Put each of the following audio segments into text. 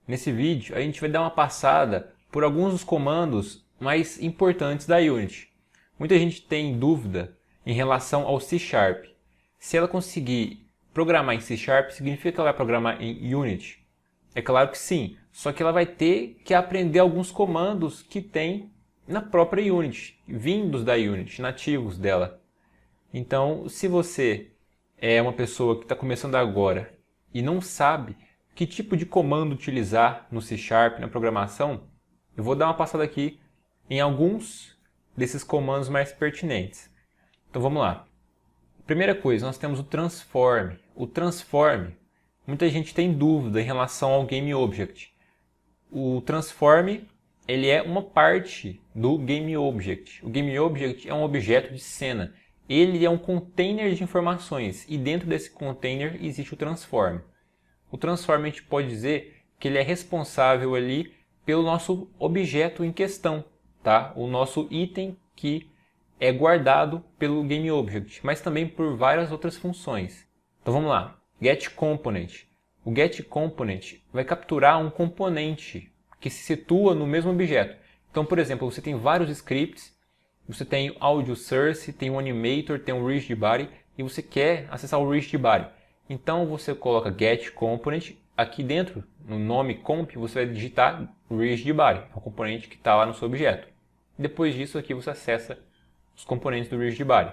Nesse vídeo a gente vai dar uma passada por alguns dos comandos mais importantes da Unity. Muita gente tem dúvida em relação ao C Sharp. Se ela conseguir programar em C Sharp, significa que ela vai programar em Unity? É claro que sim, só que ela vai ter que aprender alguns comandos que tem na própria Unity, vindos da Unity, nativos dela. Então, se você é uma pessoa que está começando agora e não sabe que tipo de comando utilizar no C Sharp, na programação, eu vou dar uma passada aqui em alguns desses comandos mais pertinentes. Então vamos lá. Primeira coisa, nós temos o transform. O transform, muita gente tem dúvida em relação ao GameObject. O transform, ele é uma parte do GameObject. O GameObject é um objeto de cena. Ele é um container de informações e dentro desse container existe o transform. O transform a gente pode dizer que ele é responsável ali pelo nosso objeto em questão, tá? O nosso item que é guardado pelo GameObject, mas também por várias outras funções. Então vamos lá, getComponent. O getComponent vai capturar um componente que se situa no mesmo objeto. Então, por exemplo, você tem vários scripts, você tem o audio source, tem o animator, tem o rigidBody e você quer acessar o rigidBody. Então você coloca getComponent, aqui dentro, no nome comp, você vai digitar rigidBody, é o componente que está lá no seu objeto. Depois disso aqui você acessa os componentes do rigidBody.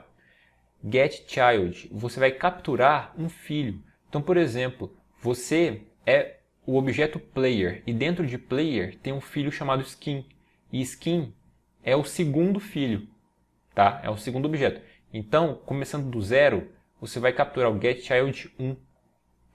getChild, você vai capturar um filho. Então, por exemplo, você é o objeto player e dentro de player tem um filho chamado skin. E skin é o segundo filho, tá? É o segundo objeto. Então, começando do zero, você vai capturar o getChild1,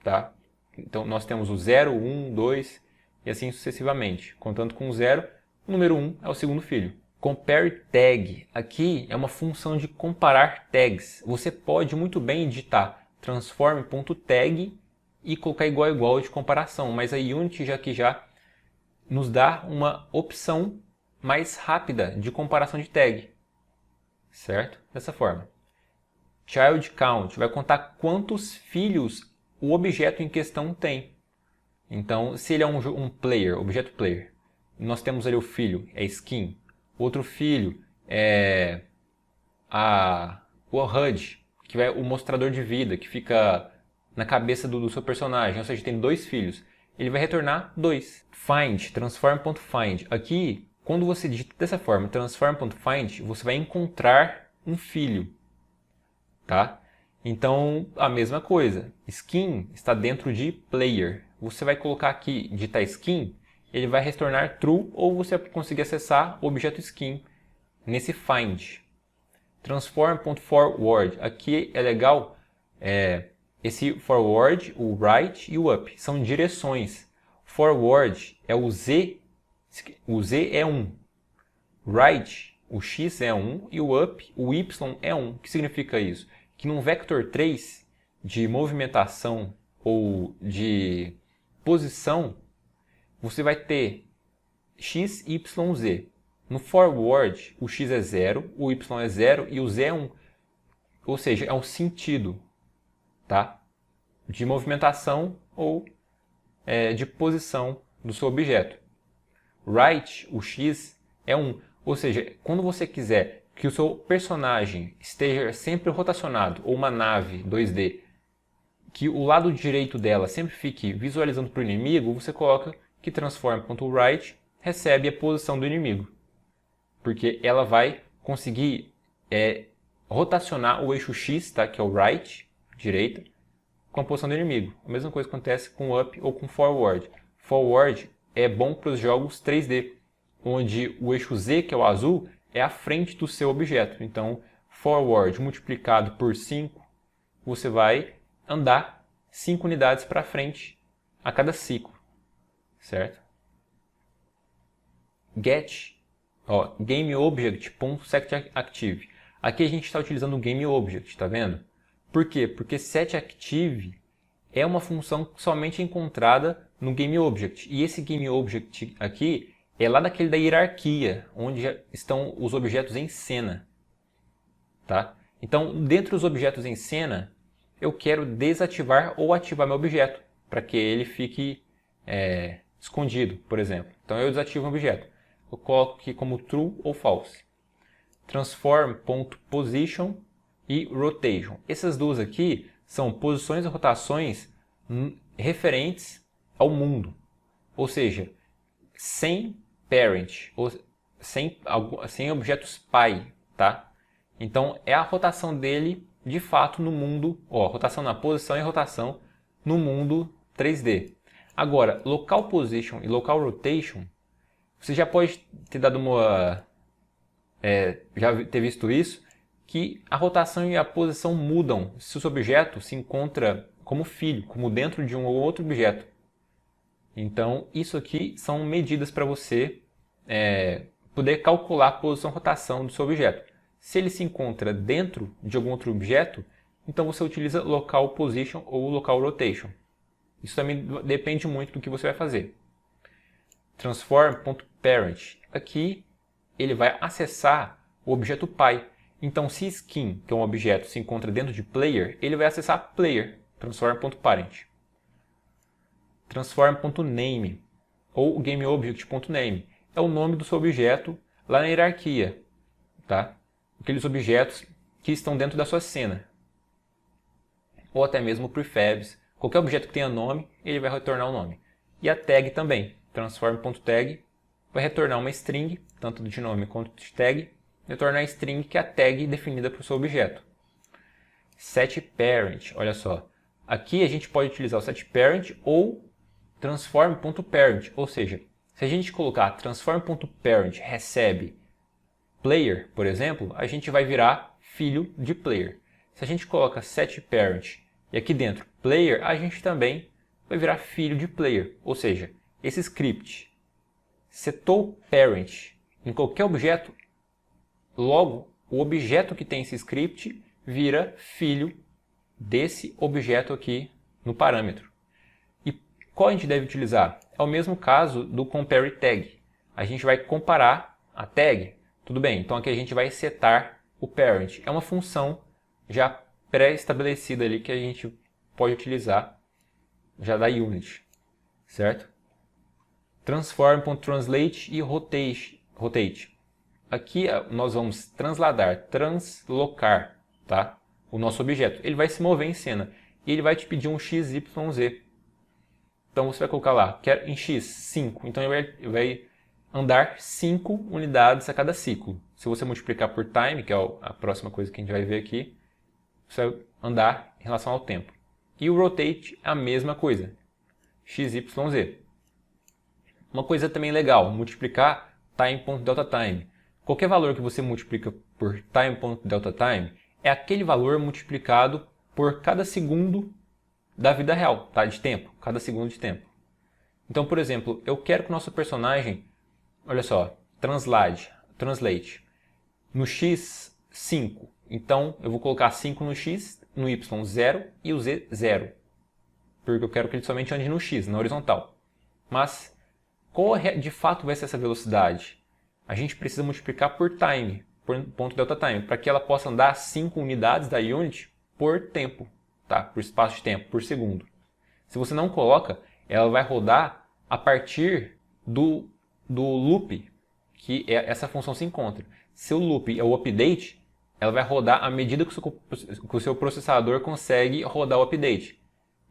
tá? Então, nós temos o 0, 1, 2 e assim sucessivamente. Contando com o 0, o número 1 é o segundo filho. Compare tag. Aqui é uma função de comparar tags. Você pode muito bem digitar transform.tag e colocar igual a igual de comparação, mas a Unity já nos dá uma opção mais rápida de comparação de tag, certo? Dessa forma. Child count vai contar quantos filhos o objeto em questão tem. Então, se ele é um player, objeto player, nós temos ali o filho, é skin. Outro filho é o HUD, que é o mostrador de vida, que fica na cabeça do seu personagem, ou seja, tem dois filhos. Ele vai retornar 2. Find, transform.find. Aqui, quando você digita dessa forma, transform.find, você vai encontrar um filho, tá? Então, a mesma coisa. Skin está dentro de player. Você vai colocar aqui, digitar skin, ele vai retornar true ou você vai conseguir acessar o objeto skin nesse find. Transform.forward. Aqui é legal, esse forward, o right e o up são direções. Forward é o Z é 1. Right, o X é 1 e o up, o Y é 1. O que significa isso? Que num vector 3 de movimentação ou de posição, você vai ter x, y, z. No forward, o x é 0, o y é 0 e o z é 1. Ou seja, é um sentido, tá? De movimentação ou de posição do seu objeto. Right, o x é 1. Ou seja, quando você quiser que o seu personagem esteja sempre rotacionado, ou uma nave 2D, que o lado direito dela sempre fique visualizando para o inimigo, você coloca que transform.right recebe a posição do inimigo. Porque ela vai conseguir rotacionar o eixo X, tá? Que é o right, direita, com a posição do inimigo. A mesma coisa acontece com up ou com forward. Forward é bom para os jogos 3D, onde o eixo Z, que é o azul, é a frente do seu objeto. Então, forward multiplicado por 5, você vai andar 5 unidades para frente a cada ciclo, certo? Get, GameObject.setActive. Aqui a gente está utilizando o GameObject, tá vendo? Por quê? Porque setActive é uma função somente encontrada no GameObject. E esse GameObject aqui é lá daquele da hierarquia, onde já estão os objetos em cena, tá? Então, dentro dos objetos em cena, eu quero desativar ou ativar meu objeto, para que ele fique escondido, por exemplo. Então eu desativo um objeto. Eu coloco aqui como true ou false. Transform.position e rotation. Essas duas aqui são posições e rotações referentes ao mundo. Ou seja, sem parent, ou sem objetos pai, tá? Então é a rotação dele de fato no mundo, rotação na posição e rotação no mundo 3D. Agora, local position e local rotation, você já pode ter dado já ter visto isso, que a rotação e a posição mudam se o seu objeto se encontra como filho, como dentro de um ou outro objeto. Então, isso aqui são medidas para você poder calcular a posição e rotação do seu objeto. Se ele se encontra dentro de algum outro objeto, então você utiliza local position ou local rotation. Isso também depende muito do que você vai fazer. Transform.parent. Aqui ele vai acessar o objeto pai. Então, se skin, que é um objeto, se encontra dentro de player, ele vai acessar player. Transform.parent. Transform.name ou GameObject.name. É o nome do seu objeto lá na hierarquia. Tá? Aqueles objetos que estão dentro da sua cena. Ou até mesmo prefabs. Qualquer objeto que tenha nome, ele vai retornar o nome. E a tag também. Transform.tag vai retornar uma string, tanto de nome quanto de tag. Retornar a string que é a tag definida para o seu objeto. SetParent, olha só. Aqui a gente pode utilizar o setParent ou transform.parent. Ou seja, se a gente colocar transform.parent recebe player, por exemplo, a gente vai virar filho de player. Se a gente coloca setParent e aqui dentro player, a gente também vai virar filho de player. Ou seja, esse script setou parent em qualquer objeto, logo o objeto que tem esse script vira filho desse objeto aqui no parâmetro. E qual a gente deve utilizar? É o mesmo caso do compare tag. A gente vai comparar a tag. Tudo bem, então aqui a gente vai setar o parent. É uma função já pré-estabelecida ali que a gente pode utilizar já da Unity, certo? Transform.translate e rotate. Aqui nós vamos translocar, tá? O nosso objeto. Ele vai se mover em cena e ele vai te pedir um XYZ. Então você vai colocar lá, quer em X, 5. Então ele vai andar 5 unidades a cada ciclo. Se você multiplicar por time, que é a próxima coisa que a gente vai ver aqui, você vai andar em relação ao tempo. E o rotate é a mesma coisa, XYZ. Uma coisa também legal, multiplicar time.deltaTime. Qualquer valor que você multiplica por time.deltaTime é aquele valor multiplicado por cada segundo da vida real, tá? De tempo, cada segundo de tempo. Então, por exemplo, eu quero que o nosso personagem, olha só, translate no x 5. Então, eu vou colocar 5 no x, no y 0 e o z 0. Porque eu quero que ele somente ande no x, na horizontal. Mas, qual de fato vai ser essa velocidade? A gente precisa multiplicar por time, por ponto delta time, para que ela possa andar 5 unidades da unit por tempo, tá? Por espaço de tempo, por segundo. Se você não coloca, ela vai rodar a partir do loop que essa função se encontra. Se o loop é o update, ela vai rodar à medida que o seu processador consegue rodar o update.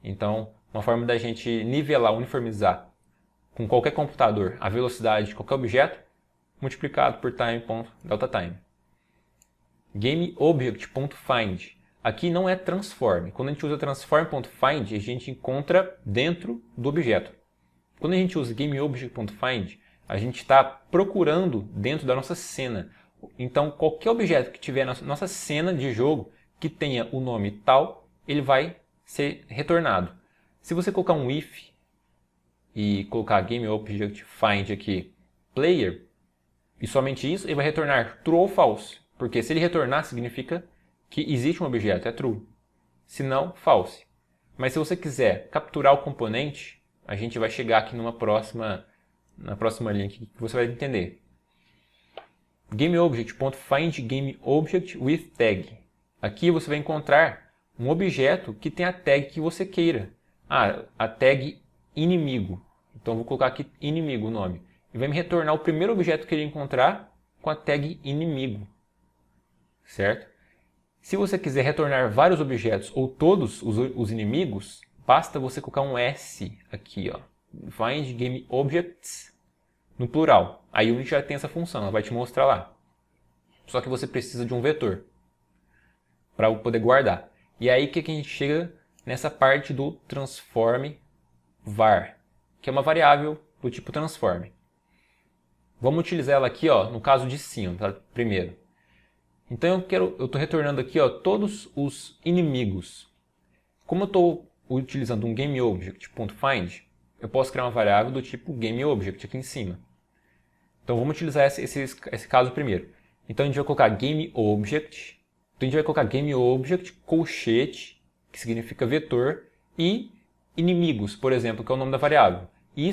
Então, uma forma da gente nivelar, uniformizar com qualquer computador a velocidade de qualquer objeto, multiplicado por time.deltaTime. GameObject.find. Aqui não é transform. Quando a gente usa transform.find, a gente encontra dentro do objeto. Quando a gente usa GameObject.find, a gente está procurando dentro da nossa cena. Então, qualquer objeto que tiver na nossa cena de jogo que tenha o nome tal, ele vai ser retornado. Se você colocar um if e colocar GameObject.find aqui, player, e somente isso, ele vai retornar true ou false. Porque se ele retornar, significa que existe um objeto, é true. Se não, false. Mas se você quiser capturar o componente, a gente vai chegar aqui na próxima linha que você vai entender. GameObject.find GameObject with tag. Aqui você vai encontrar um objeto que tem a tag que você queira. A tag inimigo. Então eu vou colocar aqui inimigo o nome. E vai me retornar o primeiro objeto que ele encontrar com a tag inimigo. Certo? Se você quiser retornar vários objetos ou todos os inimigos, basta você colocar um S aqui, ó. Find Game Objects no plural. A Unity já tem essa função, ela vai te mostrar lá. Só que você precisa de um vetor para poder guardar. E aí que a gente chega nessa parte do transform var, que é uma variável do tipo transform. Vamos utilizar ela aqui, ó, no caso de cima, tá? Primeiro. Então eu estou retornando aqui, ó, todos os inimigos. Como eu estou utilizando um GameObject.find, eu posso criar uma variável do tipo GameObject aqui em cima. Então vamos utilizar esse caso primeiro. Então a gente vai colocar GameObject, então a gente vai colocar GameObject, colchete, que significa vetor, e inimigos, por exemplo, que é o nome da variável. E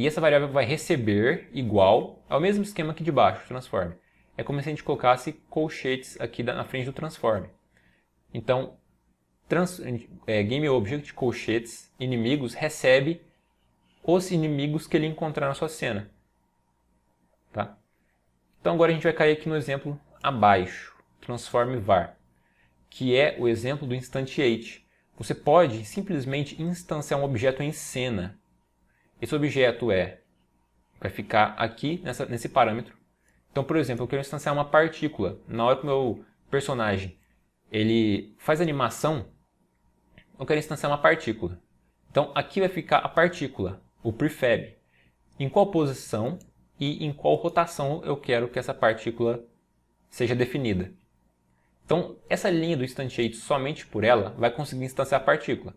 essa variável vai receber igual ao mesmo esquema aqui de baixo, transform. É como se a gente colocasse colchetes aqui na frente do transform. Então, GameObject, colchetes, inimigos, recebe os inimigos que ele encontrar na sua cena. Tá? Então agora a gente vai cair aqui no exemplo abaixo, transform var, que é o exemplo do instantiate. Você pode simplesmente instanciar um objeto em cena. Esse objeto vai ficar aqui nesse parâmetro. Então, por exemplo, eu quero instanciar uma partícula. Na hora que o meu personagem ele faz animação, eu quero instanciar uma partícula. Então, aqui vai ficar a partícula, o prefab. Em qual posição e em qual rotação eu quero que essa partícula seja definida. Então, essa linha do instantiate, somente por ela, vai conseguir instanciar a partícula.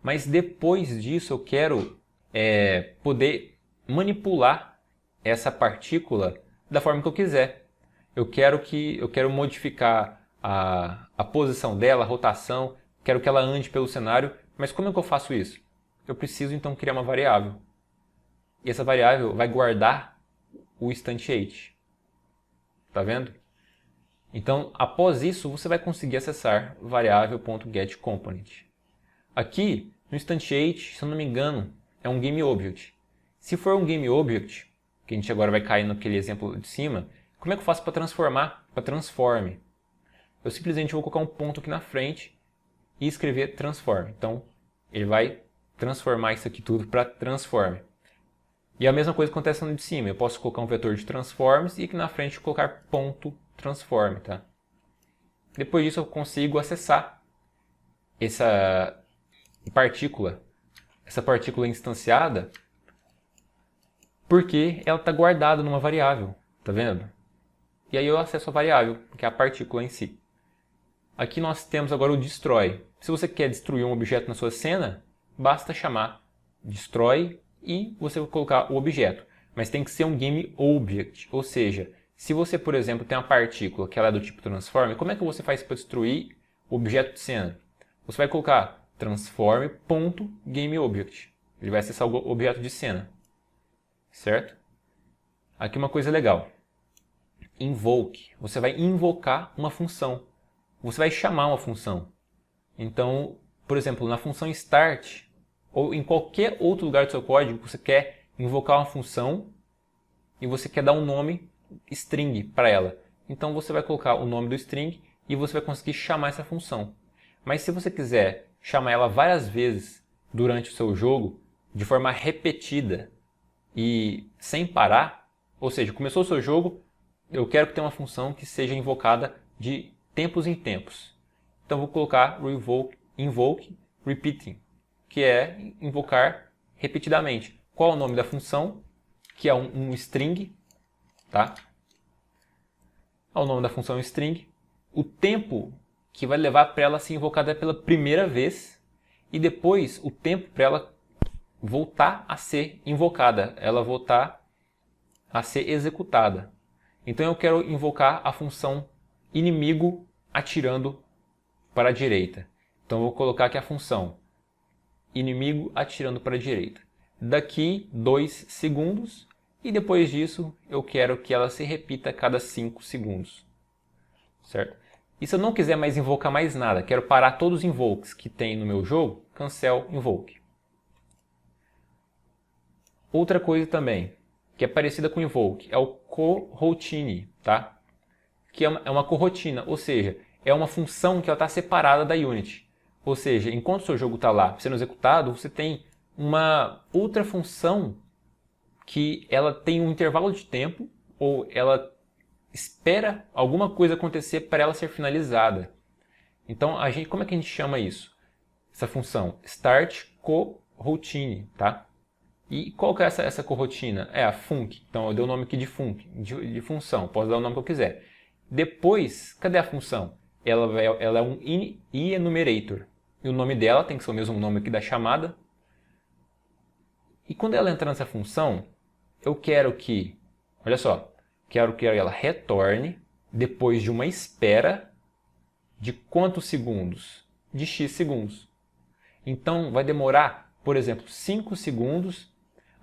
Mas depois disso, eu quero poder manipular essa partícula da forma que eu quiser. Eu quero modificar a posição dela, a rotação, quero que ela ande pelo cenário, mas como é que eu faço isso? Eu preciso então criar uma variável. E essa variável vai guardar o instantiate. Tá vendo? Então, após isso, você vai conseguir acessar variável.getComponent. Aqui, no instantiate, se eu não me engano, é um GameObject. Se for um GameObject, que a gente agora vai cair naquele exemplo de cima, como é que eu faço para transformar? Para transform. Eu simplesmente vou colocar um ponto aqui na frente e escrever transform. Então, ele vai transformar isso aqui tudo para transform. E a mesma coisa acontece no de cima. Eu posso colocar um vetor de transforms e aqui na frente colocar ponto transform. Tá? Depois disso eu consigo acessar essa partícula instanciada, porque ela está guardada numa variável. Tá vendo? E aí eu acesso a variável, que é a partícula em si. Aqui nós temos agora o destroy. Se você quer destruir um objeto na sua cena, basta chamar destroy e você vai colocar o objeto. Mas tem que ser um GameObject, ou seja, se você, por exemplo, tem uma partícula que ela é do tipo transform, como é que você faz para destruir o objeto de cena? Você vai colocar transform.GameObject. Ele vai acessar o objeto de cena. Certo? Aqui uma coisa legal. Invoke. Você vai invocar uma função. Você vai chamar uma função. Então, por exemplo, na função start, ou em qualquer outro lugar do seu código, você quer invocar uma função e você quer dar um nome string para ela. Então você vai colocar o nome do string e você vai conseguir chamar essa função. Mas se você quiser chamar ela várias vezes durante o seu jogo, de forma repetida e sem parar, ou seja, começou o seu jogo, eu quero que tenha uma função que seja invocada de tempos em tempos. Então vou colocar invoke repeating, que é invocar repetidamente. Qual é o nome da função? Que é um string, tá? O nome da função é string. O tempo que vai levar para ela ser invocada pela primeira vez e depois o tempo para ela voltar a ser invocada, ela voltar a ser executada. Então eu quero invocar a função inimigo atirando para a direita. Então eu vou colocar aqui a função inimigo atirando para a direita. Daqui 2 segundos e depois disso eu quero que ela se repita a cada 5 segundos. Certo? E se eu não quiser mais invocar mais nada, quero parar todos os invokes que tem no meu jogo, cancel invoke. Outra coisa também, que é parecida com o invoke, é o coroutine, tá? Que é uma corotina, ou seja, é uma função que está separada da Unity. Ou seja, enquanto o seu jogo está lá sendo executado, você tem uma outra função que ela tem um intervalo de tempo ou ela espera alguma coisa acontecer para ela ser finalizada. Então, como é que a gente chama isso? Essa função start coroutine, tá? E qual que é essa corotina? É a func. Então, eu dei o nome aqui de func, de função. Posso dar o nome que eu quiser. Depois, cadê a função? Ela é um enumerator. E o nome dela tem que ser o mesmo nome aqui da chamada. E quando ela entra nessa função, eu quero que, olha só, quero que ela retorne depois de uma espera de quantos segundos? De x segundos. Então, vai demorar, por exemplo, 5 segundos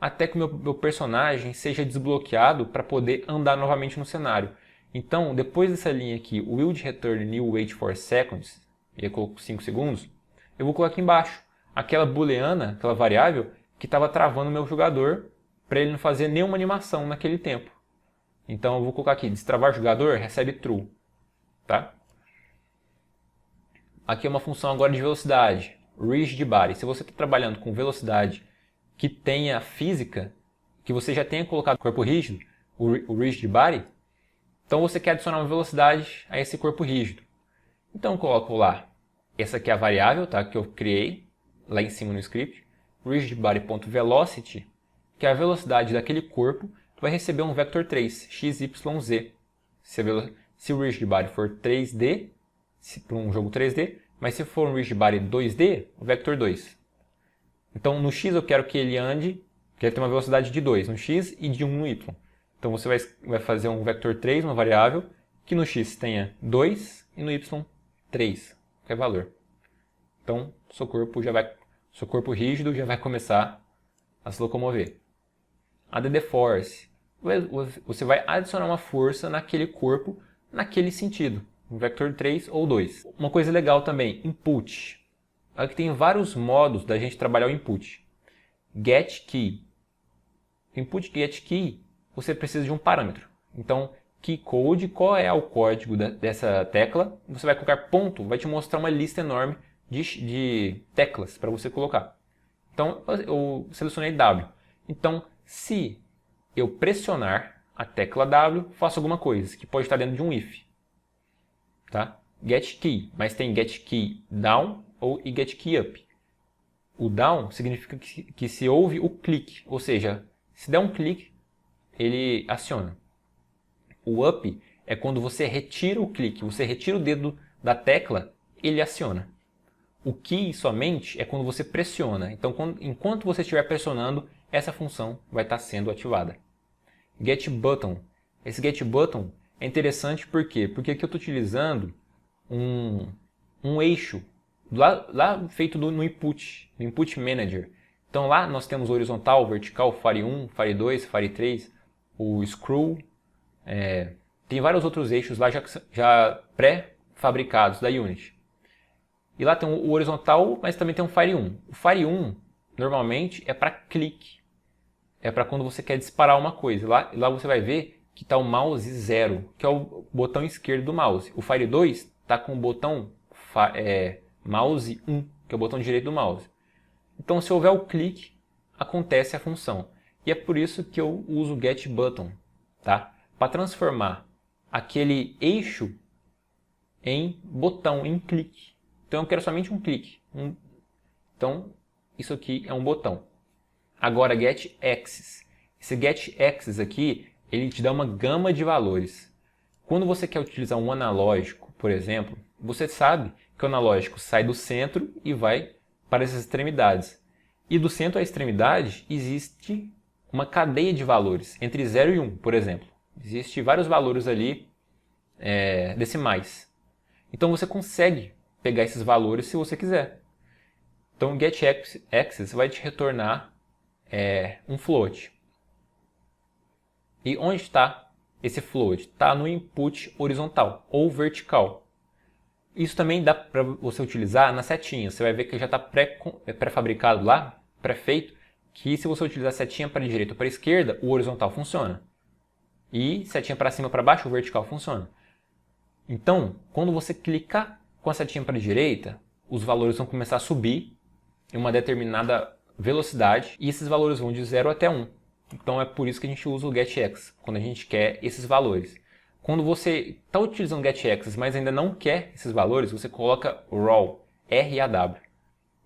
até que o meu personagem seja desbloqueado para poder andar novamente no cenário. Então, depois dessa linha aqui, will return new wait for seconds, e eu coloco 5 segundos, eu vou colocar aqui embaixo aquela booleana, aquela variável, que estava travando o meu jogador para ele não fazer nenhuma animação naquele tempo. Então, eu vou colocar aqui, destravar jogador, recebe true. Tá? Aqui é uma função agora de velocidade, rigid body. Se você está trabalhando com velocidade que tenha física, que você já tenha colocado corpo rígido, o rigid body, então você quer adicionar uma velocidade a esse corpo rígido. Então eu coloco lá, essa aqui é a variável, tá, que eu criei lá em cima no script, rigidbody.velocity, que é a velocidade daquele corpo, vai receber um vector 3, x, y, z. Se o rigid body for 3D, para um jogo 3D, mas se for um rigid body 2D, o vector 2. Então, no x eu quero que ele ande, que ele tenha uma velocidade de 2 no x e de 1 no y. Então, você vai fazer um vector 3, uma variável, que no x tenha 2 e no y 3, que é valor. Então, seu corpo rígido já vai começar a se locomover. Add force. Você vai adicionar uma força naquele corpo, naquele sentido. Um vector 3 ou 2. Uma coisa legal também, input. Aqui tem vários modos da gente trabalhar o input. Get key. Input get key, você precisa de um parâmetro. Então, key code, qual é o código dessa tecla? Você vai colocar ponto, vai te mostrar uma lista enorme de teclas para você colocar. Então, eu selecionei W. Então, se eu pressionar a tecla W, faço alguma coisa, que pode estar dentro de um if. Tá? Get key, mas tem get key down ou get key up. O down significa que se houve o clique, ou seja, se der um clique, ele aciona. O up é quando você retira o clique, você retira o dedo da tecla, ele aciona. O key somente é quando você pressiona. Então, enquanto você estiver pressionando, essa função vai estar sendo ativada. Get button. Esse get button é interessante por quê? Porque aqui eu estou utilizando um eixo lá feito no input manager. Então lá nós temos horizontal, vertical, Fare 1, Fare 2, Fare 3, o screw. Tem vários outros eixos lá já pré-fabricados da Unity. E lá tem o horizontal, mas também tem um Fare 1. O Fare 1 normalmente é para clique. É para quando você quer disparar uma coisa. Lá você vai ver que está o mouse 0, que é o botão esquerdo do mouse. O Fare 2 está com o botão mouse 1, que é o botão direito do mouse. Então, se houver o clique, acontece a função. E é por isso que eu uso getButton, tá? Para transformar aquele eixo em botão, em clique. Então, eu quero somente um clique. Então, isso aqui é um botão. Agora, getAxis. Esse getAxis aqui, ele te dá uma gama de valores. Quando você quer utilizar um analógico, por exemplo, você sabe que o analógico sai do centro e vai para as extremidades. E do centro à extremidade existe uma cadeia de valores, entre 0 e 1, por exemplo. Existem vários valores ali decimais. Então você consegue pegar esses valores se você quiser. Então o getAxis vai te retornar um float. E onde está esse float? Está no input horizontal ou vertical. Isso também dá para você utilizar na setinha. Você vai ver que já está pré-fabricado lá, pré-feito, que se você utilizar setinha para a direita ou para a esquerda, o horizontal funciona. E setinha para cima ou para baixo, o vertical funciona. Então, quando você clicar com a setinha para a direita, os valores vão começar a subir em uma determinada velocidade e esses valores vão de 0 até 1. Então é por isso que a gente usa o getX, quando a gente quer esses valores. Quando você está utilizando o getX, mas ainda não quer esses valores, você coloca raw, R-A-W.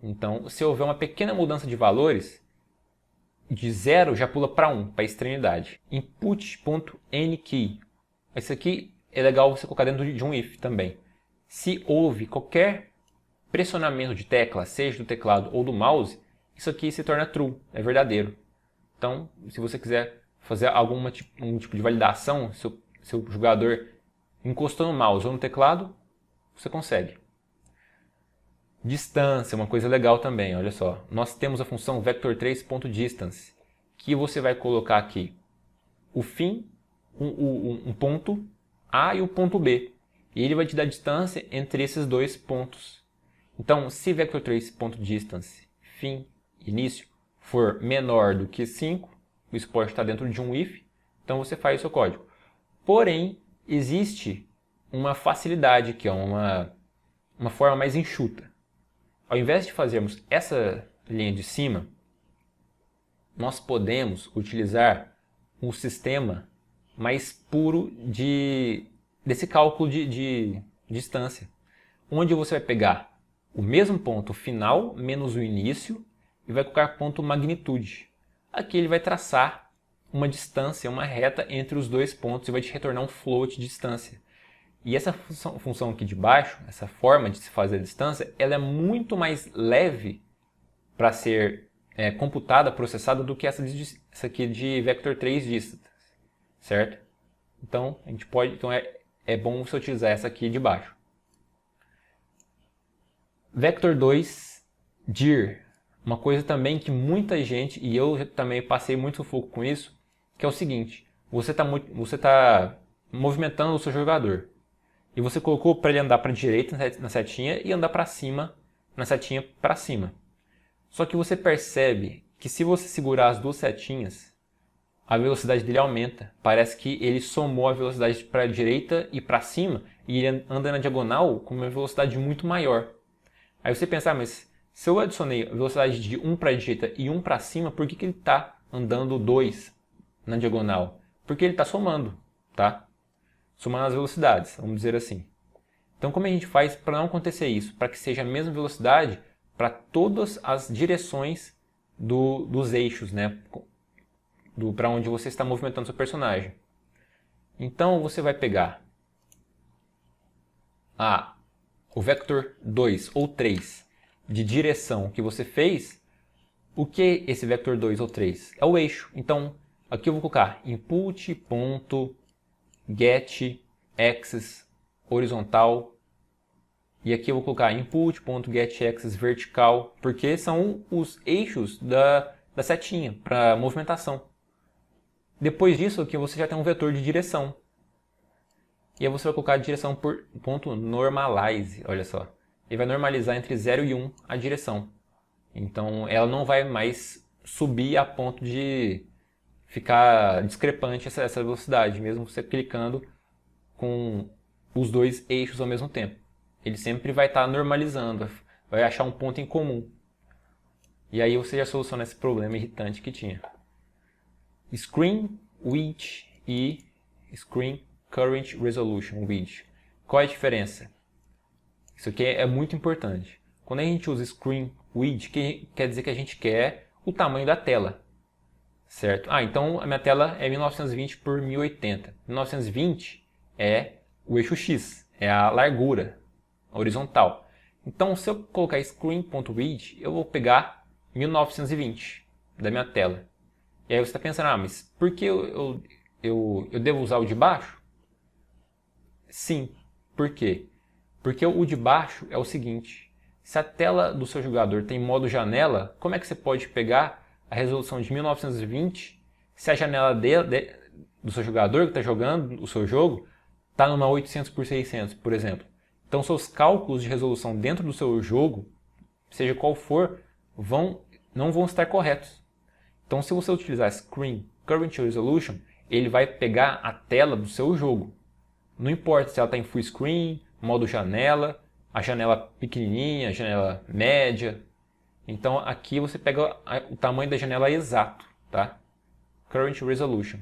Então, se houver uma pequena mudança de valores, de 0 já pula para 1, para a extremidade. Input.nKey. Esse aqui é legal você colocar dentro de um if também. Se houve qualquer pressionamento de tecla, seja do teclado ou do mouse, isso aqui se torna true, é verdadeiro. Então, se você quiser fazer um tipo de validação, se o jogador encostou no mouse ou no teclado, você consegue. Distância, uma coisa legal também, olha só. Nós temos a função vector3.distance, que você vai colocar aqui o fim, um ponto A e o ponto B. E ele vai te dar a distância entre esses dois pontos. Então, se vector3.distance, fim, início, for menor do que 5, isso pode estar dentro de um if, então você faz o seu código. Porém, existe uma facilidade aqui, uma forma mais enxuta. Ao invés de fazermos essa linha de cima, nós podemos utilizar um sistema mais puro desse cálculo de distância, onde você vai pegar o mesmo ponto final menos o início e vai colocar ponto magnitude. Aqui ele vai traçar uma distância, uma reta entre os dois pontos e vai te retornar um float de distância. E essa função aqui de baixo, essa forma de se fazer a distância, ela é muito mais leve para ser computada, processada, do que essa aqui de vector3 distance, certo? Então, é bom você utilizar essa aqui de baixo. Vector2 dir. Uma coisa também que muita gente, e eu também passei muito sufoco com isso, que é o seguinte: você está movimentando o seu jogador e você colocou para ele andar para a direita na setinha e andar para cima na setinha para cima. Só que você percebe que se você segurar as duas setinhas, a velocidade dele aumenta. Parece que ele somou a velocidade para a direita e para cima e ele anda na diagonal com uma velocidade muito maior. Aí você pensa, mas se eu adicionei a velocidade de 1 para a direita e 1 para cima, por que ele está andando 2 na diagonal? Porque ele está somando, tá? Somando as velocidades, vamos dizer assim. Então, como a gente faz para não acontecer isso? Para que seja a mesma velocidade para todas as direções dos eixos, né? Para onde você está movimentando seu personagem. Então, você vai pegar o vector 2 ou 3 de direção que você fez. O que é esse vector 2 ou 3? É o eixo. Então, aqui eu vou colocar input.getAxis horizontal. E aqui eu vou colocar input.getAxis vertical, porque são os eixos da setinha para movimentação. Depois disso, aqui você já tem um vetor de direção. E aí você vai colocar a direção por ponto normalize, olha só. Ele vai normalizar entre 0 e 1 a direção. Então ela não vai mais subir a ponto de ficar discrepante essa velocidade, mesmo você clicando com os dois eixos ao mesmo tempo. Ele sempre vai estar normalizando, vai achar um ponto em comum. E aí você já soluciona esse problema irritante que tinha. Screen Width e Screen Current Resolution Width. Qual é a diferença? Isso aqui é muito importante. Quando a gente usa Screen Width, quer dizer que a gente quer o tamanho da tela, certo? Então a minha tela é 1920 por 1080. 1920 é o eixo X, é a largura, a horizontal. Então se eu colocar Screen.width, eu vou pegar 1920 da minha tela. E aí você está pensando, mas por que eu devo usar o de baixo? Sim. Por quê? Porque o de baixo é o seguinte: se a tela do seu jogador tem modo janela, como é que você pode pegar a resolução de 1920 se a janela do seu jogador que está jogando o seu jogo está numa 800 por 600, por exemplo? Então seus cálculos de resolução dentro do seu jogo, seja qual for, não vão estar corretos. Então, se você utilizar Screen Current Resolution, ele vai pegar a tela do seu jogo. Não importa se ela está em full screen, modo janela, a janela pequenininha, a janela média. Então, aqui você pega o tamanho da janela exato, tá? Current Resolution.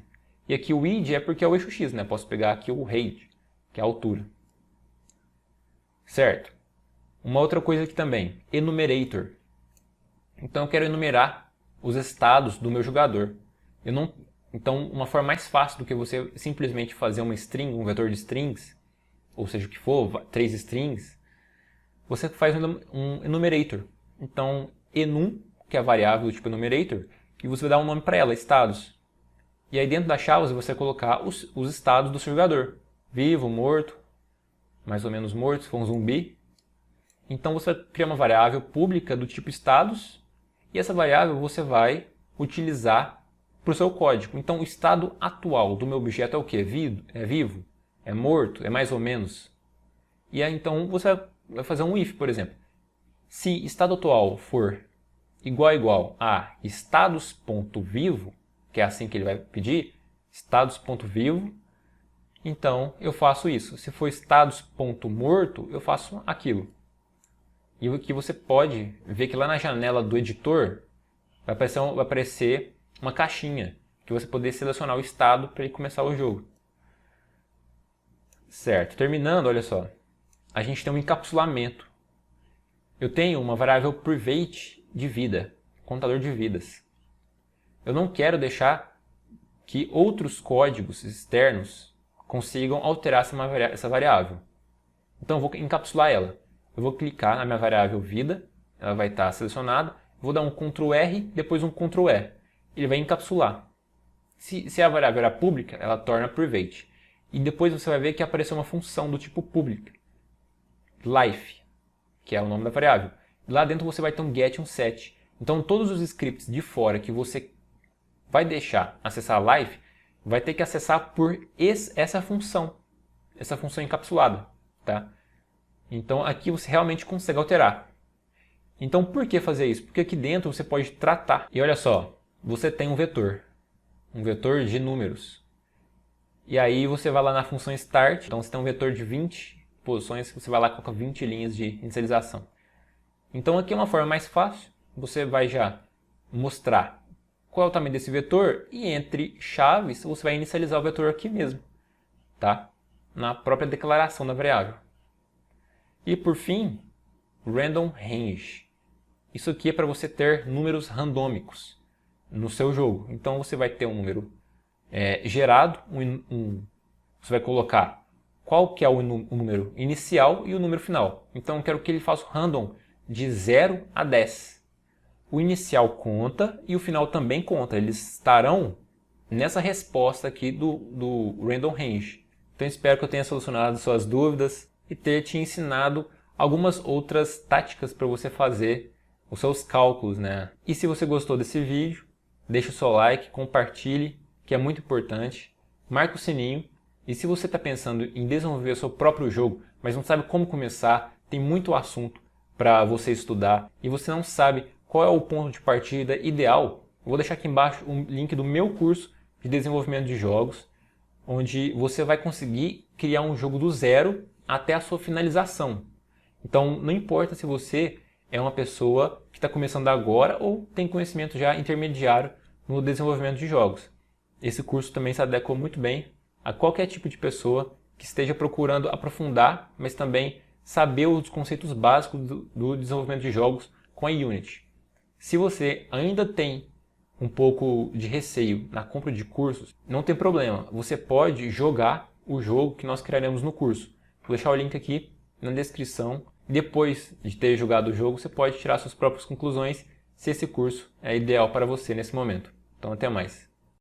E aqui o id é porque é o eixo X, né? Posso pegar aqui o height, que é a altura. Certo? Uma outra coisa aqui também, enumerator. Então eu quero enumerar os estados do meu jogador. Então uma forma mais fácil do que você simplesmente fazer uma string, um vetor de strings, ou seja o que for, 3 strings, você faz um enumerator. Então enum, que é a variável do tipo enumerator, e você vai dar um nome para ela, estados. E aí dentro da chave você vai colocar os estados do seu jogador. Vivo, morto, mais ou menos morto, se for um zumbi. Então você vai criar uma variável pública do tipo estados, e essa variável você vai utilizar para o seu código. Então o estado atual do meu objeto é o que? É vivo? É morto? É mais ou menos? E aí então você vai fazer um if, por exemplo. Se estado atual for igual a status.vivo, que é assim que ele vai pedir, status.vivo, então eu faço isso. Se for status.morto, eu faço aquilo. E o que você pode ver que lá na janela do editor vai aparecer uma caixinha que você poder selecionar o estado para ele começar o jogo. Certo, terminando, olha só. A gente tem um encapsulamento. Eu tenho uma variável private de vida, contador de vidas. Eu não quero deixar que outros códigos externos consigam alterar essa variável. Então eu vou encapsular ela. Eu vou clicar na minha variável vida, ela vai estar selecionada, vou dar um Ctrl R, depois um Ctrl E. Ele vai encapsular. Se a variável era pública, ela torna private. E depois você vai ver que apareceu uma função do tipo public, life, que é o nome da variável. Lá dentro você vai ter um get e um set. Então todos os scripts de fora que você vai deixar acessar a life, vai ter que acessar por essa função encapsulada, tá? Então aqui você realmente consegue alterar. Então por que fazer isso? Porque aqui dentro você pode tratar. E olha só, você tem um vetor de números. E aí você vai lá na função start, então você tem um vetor de 20 posições, você vai lá e coloca 20 linhas de inicialização. Então aqui é uma forma mais fácil, você vai já mostrar qual é o tamanho desse vetor e entre chaves você vai inicializar o vetor aqui mesmo, tá? Na própria declaração da variável. E por fim, Random Range. Isso aqui é para você ter números randômicos no seu jogo. Então você vai ter um número gerado, você vai colocar qual que é o número inicial e o número final. Então eu quero que ele faça random de 0 a 10. O inicial conta e o final também conta. Eles estarão nessa resposta aqui do Random Range. Então espero que eu tenha solucionado suas dúvidas e ter te ensinado algumas outras táticas para você fazer os seus cálculos, né? E se você gostou desse vídeo, deixa o seu like, compartilhe, que é muito importante, marca o sininho. E se você está pensando em desenvolver o seu próprio jogo, mas não sabe como começar, tem muito assunto para você estudar e você não sabe qual é o ponto de partida ideal, eu vou deixar aqui embaixo um link do meu curso de desenvolvimento de jogos, onde você vai conseguir criar um jogo do zero até a sua finalização. Então não importa se você é uma pessoa que está começando agora ou tem conhecimento já intermediário no desenvolvimento de jogos. Esse curso também se adequa muito bem a qualquer tipo de pessoa que esteja procurando aprofundar, mas também saber os conceitos básicos do desenvolvimento de jogos com a Unity. Se você ainda tem um pouco de receio na compra de cursos, não tem problema. Você pode jogar o jogo que nós criaremos no curso. Vou deixar o link aqui na descrição. Depois de ter jogado o jogo, você pode tirar suas próprias conclusões se esse curso é ideal para você nesse momento. Então até mais.